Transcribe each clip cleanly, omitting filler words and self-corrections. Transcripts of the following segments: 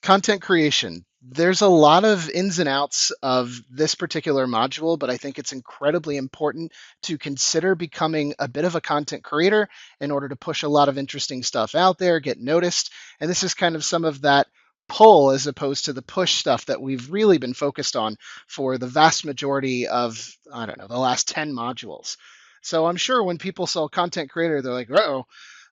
Content creation. There's a lot of ins and outs of this particular module, but I think it's incredibly important to consider becoming a bit of a content creator in order to push a lot of interesting stuff out there, get noticed. And this is kind of some of that pull as opposed to the push stuff that we've really been focused on for the vast majority of, I don't know, the last 10 modules. So I'm sure when people saw content creator, they're like, oh,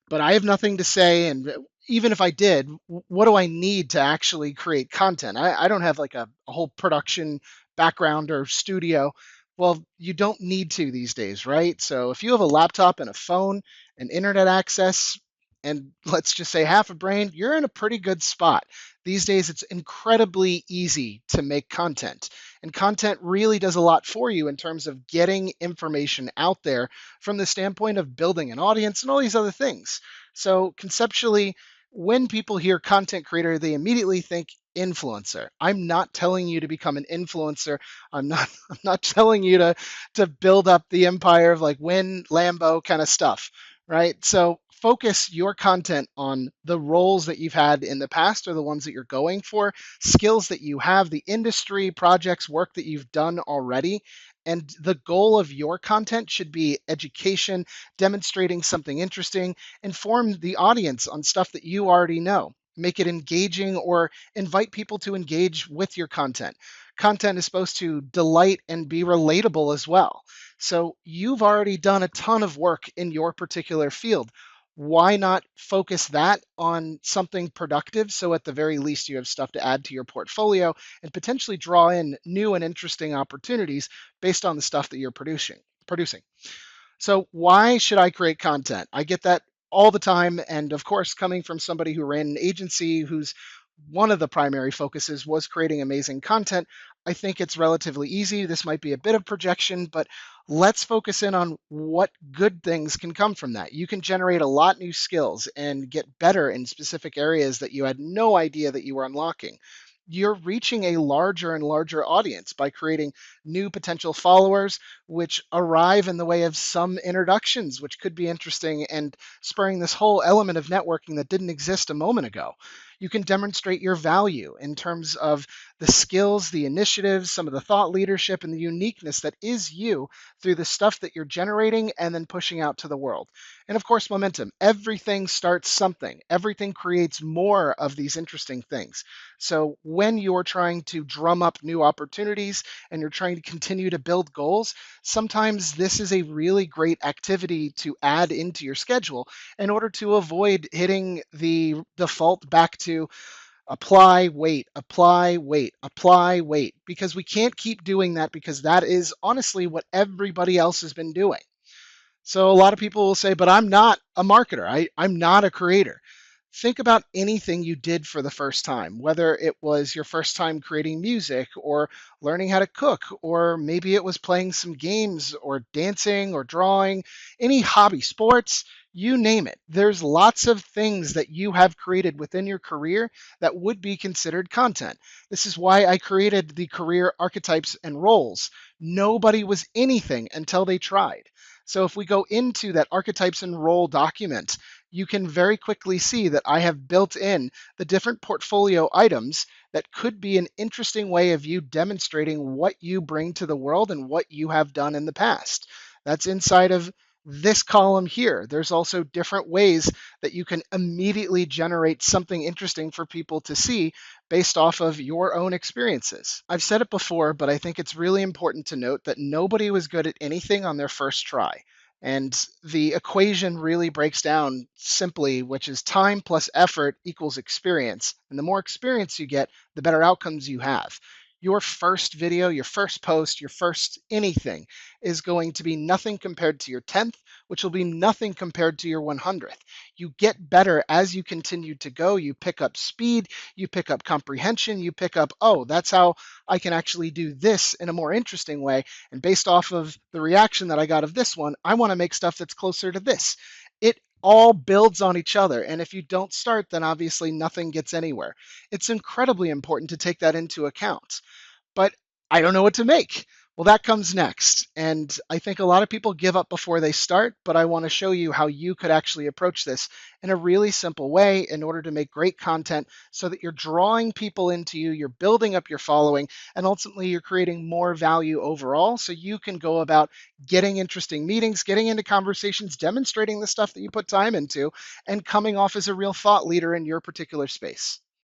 but I have nothing to say. And even if I did, what do I need to actually create content? I don't have like a whole production background or studio. Well, you don't need to these days, right? So if you have a laptop and a phone and internet access, and let's just say half a brain, you're in a pretty good spot. These days, it's incredibly easy to make content. And content really does a lot for you in terms of getting information out there from the standpoint of building an audience and all these other things. So conceptually, when people hear content creator, they immediately think influencer. I'm not telling you to become an influencer. I'm not telling you to build up the empire of like win Lambo kind of stuff, right? So focus your content on the roles that you've had in the past or the ones that you're going for, skills that you have, the industry, projects, work that you've done already. And the goal of your content should be education, demonstrating something interesting, inform the audience on stuff that you already know. Make it engaging or invite people to engage with your content. Content is supposed to delight and be relatable as well. So you've already done a ton of work in your particular field. Why not focus that on something productive? So at the very least, you have stuff to add to your portfolio and potentially draw in new and interesting opportunities based on the stuff that you're producing. So why should I create content? I get that all the time. And of course, coming from somebody who ran an agency whose one of the primary focuses was creating amazing content, I think it's relatively easy. This might be a bit of projection, but let's focus in on what good things can come from that. You can generate a lot new skills and get better in specific areas that you had no idea that you were unlocking. You're reaching a larger and larger audience by creating new potential followers, which arrive in the way of some introductions, which could be interesting and spurring this whole element of networking that didn't exist a moment ago. You can demonstrate your value in terms of the skills, the initiatives, some of the thought leadership, and the uniqueness that is you through the stuff that you're generating and then pushing out to the world. And of course, momentum. Everything starts something, everything creates more of these interesting things. So when you're trying to drum up new opportunities and you're trying to continue to build goals, sometimes this is a really great activity to add into your schedule in order to avoid hitting the default back to apply, wait, apply, wait, apply, wait, because we can't keep doing that because that is honestly what everybody else has been doing. So a lot of people will say, but I'm not a marketer. I'm not a creator. Think about anything you did for the first time, whether it was your first time creating music or learning how to cook, or maybe it was playing some games or dancing or drawing, any hobby, sports, you name it. There's lots of things that you have created within your career that would be considered content. This is why I created the career archetypes and roles. Nobody was anything until they tried. So if we go into that archetypes and role document, you can very quickly see that I have built in the different portfolio items that could be an interesting way of you demonstrating what you bring to the world and what you have done in the past. That's inside of this column here. There's also different ways that you can immediately generate something interesting for people to see based off of your own experiences. I've said it before, but I think it's really important to note that nobody was good at anything on their first try. And the equation really breaks down simply, which is time plus effort equals experience. And the more experience you get, the better outcomes you have. Your first video, your first post, your first anything is going to be nothing compared to your 10th, which will be nothing compared to your 100th. You get better as you continue to go. You pick up speed, you pick up comprehension, you pick up, oh, that's how I can actually do this in a more interesting way. And based off of the reaction that I got of this one, I want to make stuff that's closer to this. It all builds on each other. And if you don't start, then obviously nothing gets anywhere. It's incredibly important to take that into account. But I don't know what to make. Well, that comes next. And I think a lot of people give up before they start, but I want to show you how you could actually approach this in a really simple way in order to make great content so that you're drawing people into you, you're building up your following, and ultimately you're creating more value overall so you can go about getting interesting meetings, getting into conversations, demonstrating the stuff that you put time into, and coming off as a real thought leader in your particular space.